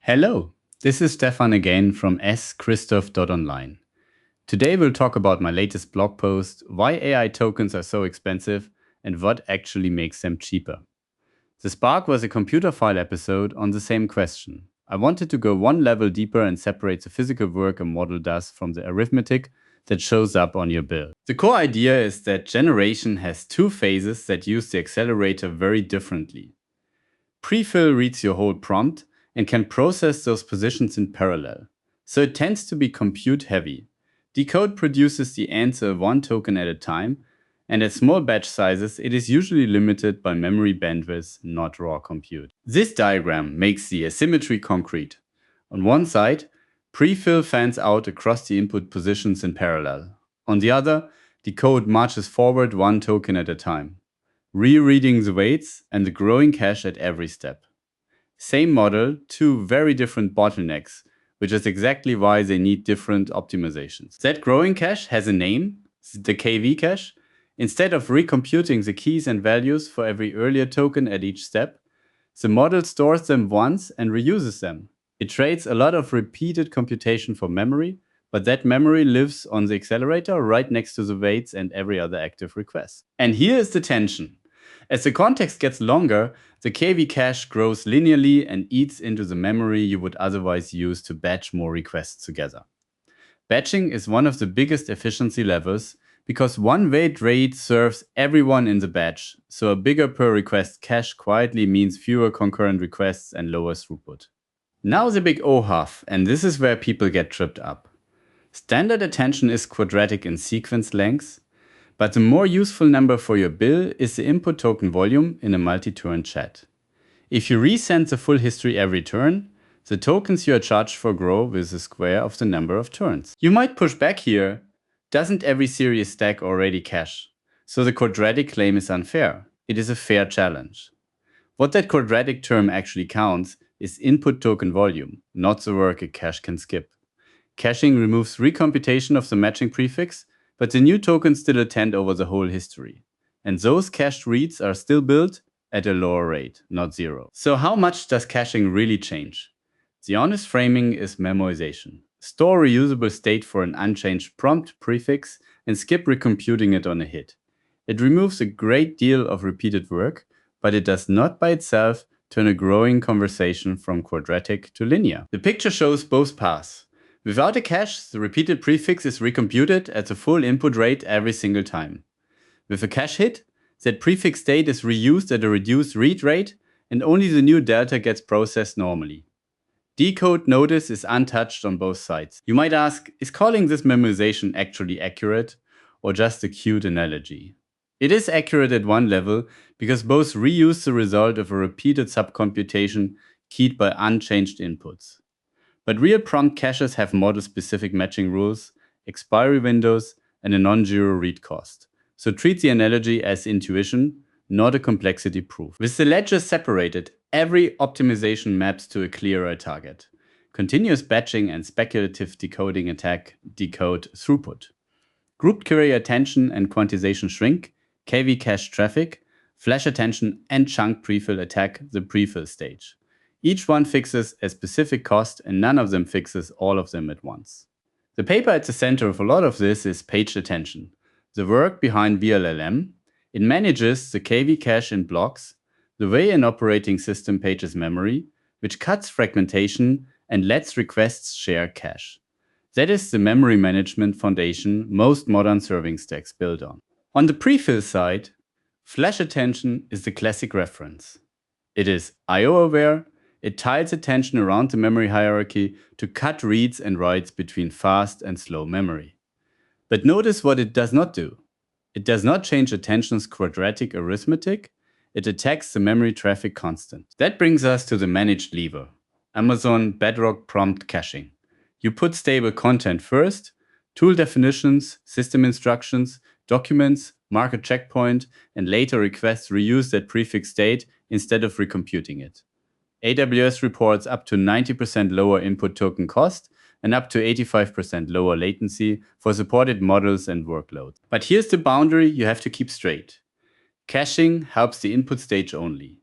Hello, this is Stefan again from schristoph.online. Today we'll talk about my latest blog post, why AI tokens are so expensive and what actually makes them cheaper. The spark was a computer file episode on the same question. I wanted to go one level deeper and separate the physical work a model does from the arithmetic that shows up on your bill. The core idea is that generation has two phases that use the accelerator very differently. Prefill reads your whole prompt and can process those positions in parallel, so it tends to be compute heavy. Decode produces the answer one token at a time, and at small batch sizes it is usually limited by memory bandwidth, not raw compute. This diagram makes the asymmetry concrete. On one side, prefill fans out across the input positions in parallel. On the other, decode marches forward one token at a time, rereading the weights and the growing cache at every step. Same model, two very different bottlenecks, which is exactly why they need different optimizations. That growing cache has a name, the KV cache. Instead of recomputing the keys and values for every earlier token at each step, the model stores them once and reuses them. It trades a lot of repeated computation for memory, but that memory lives on the accelerator right next to the weights and every other active request. And here is the tension. As the context gets longer, the KV cache grows linearly and eats into the memory you would otherwise use to batch more requests together. Batching is one of the biggest efficiency levers because one weight RAID serves everyone in the batch, so a bigger per request cache quietly means fewer concurrent requests and lower throughput. Now the big OHAF, and this is where people get tripped up. Standard attention is quadratic in sequence length, but the more useful number for your bill is the input token volume in a multi-turn chat. If you resend the full history every turn, the tokens you are charged for grow with the square of the number of turns. You might push back here. Doesn't every series stack already cache? So the quadratic claim is unfair. It is a fair challenge. What that quadratic term actually counts is input token volume, not the work a cache can skip. Caching removes recomputation of the matching prefix, but the new tokens still attend over the whole history. And those cached reads are still built at a lower rate, not zero. So how much does caching really change? The honest framing is memoization. Store reusable state for an unchanged prompt prefix and skip recomputing it on a hit. It removes a great deal of repeated work, but it does not by itself turn a growing conversation from quadratic to linear. The picture shows both paths. Without a cache, the repeated prefix is recomputed at the full input rate every single time. With a cache hit, that prefix state is reused at a reduced read rate and only the new delta gets processed normally. Decode notice is untouched on both sides. You might ask, is calling this memoization actually accurate or just a cute analogy? It is accurate at one level because both reuse the result of a repeated subcomputation keyed by unchanged inputs. But real prompt caches have model-specific matching rules, expiry windows, and a non-zero read cost. So treat the analogy as intuition, not a complexity proof. With the ledgers separated, every optimization maps to a clearer target. Continuous batching and speculative decoding attack decode throughput. Grouped query attention and quantization shrink, KV cache traffic, flash attention and chunk prefill attack the prefill stage. Each one fixes a specific cost and none of them fixes all of them at once. The paper at the center of a lot of this is page attention, the work behind VLLM. It manages the KV cache in blocks, the way an operating system pages memory, which cuts fragmentation and lets requests share cache. That is the memory management foundation most modern serving stacks build on. On the prefill side, flash attention is the classic reference. It is I/O aware. It tiles attention around the memory hierarchy to cut reads and writes between fast and slow memory. But notice what it does not do. It does not change attention's quadratic arithmetic. It attacks the memory traffic constant. That brings us to the managed lever, Amazon Bedrock Prompt Caching. You put stable content first, tool definitions, system instructions, documents, mark a checkpoint, and later requests reuse that prefix state instead of recomputing it. AWS reports up to 90% lower input token cost and up to 85% lower latency for supported models and workloads. But here's the boundary you have to keep straight. Caching helps the input stage only.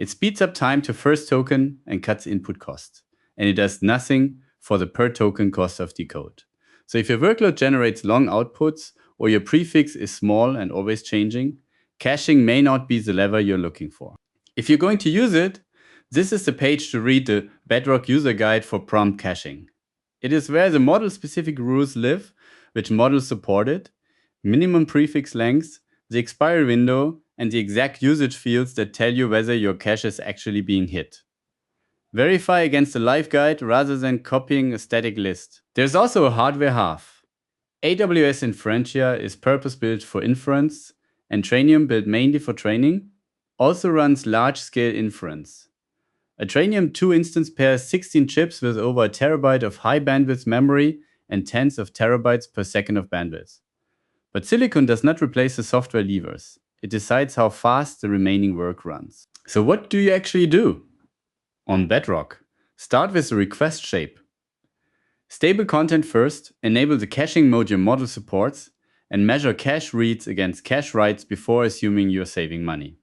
It speeds up time to first token and cuts input cost. and it does nothing for the per token cost of decode. So if your workload generates long outputs or your prefix is small and always changing, caching may not be the lever you're looking for. If you're going to use it, this is the page to read the Bedrock user guide for prompt caching. It is where the model-specific rules live, which models supported, minimum prefix length, the expiry window, and the exact usage fields that tell you whether your cache is actually being hit. Verify against the live guide rather than copying a static list. There's also a hardware half. AWS Inference is purpose-built for inference, and Trainium, built mainly for training, also runs large-scale inference. A Trainium 2 instance pairs 16 chips with over a terabyte of high-bandwidth memory and tens of terabytes per second of bandwidth. But Silicon does not replace the software levers. It decides how fast the remaining work runs. So what do you actually do? On Bedrock, start with the request shape. Stable content first, enable the caching mode your model supports, and measure cache reads against cache writes before assuming you're saving money.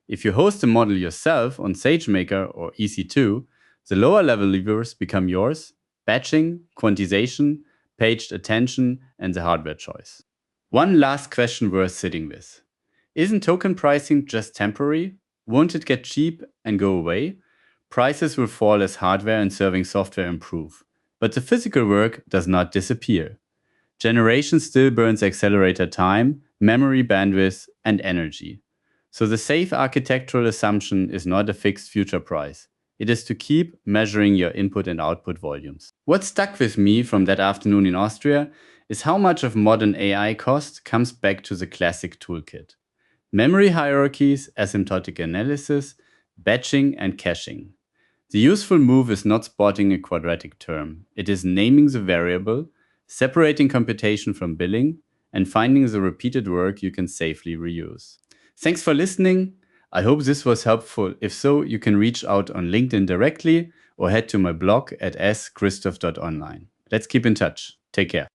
If you host the model yourself on SageMaker or EC2, the lower level levers become yours: batching, quantization, paged attention, and the hardware choice. One last question worth sitting with. Isn't token pricing just temporary? Won't it get cheap and go away? Prices will fall as hardware and serving software improve, but the physical work does not disappear. Generation still burns accelerator time, memory bandwidth, and energy. So the safe architectural assumption is not a fixed future price. It is to keep measuring your input and output volumes. What stuck with me from that afternoon in Austria is how much of modern AI cost comes back to the classic toolkit. Memory hierarchies, asymptotic analysis, batching, and caching. The useful move is not spotting a quadratic term. It is naming the variable, separating computation from billing, and finding the repeated work you can safely reuse. Thanks for listening. I hope this was helpful. If so, you can reach out on LinkedIn directly or head to my blog at schristoph.online. Let's keep in touch. Take care.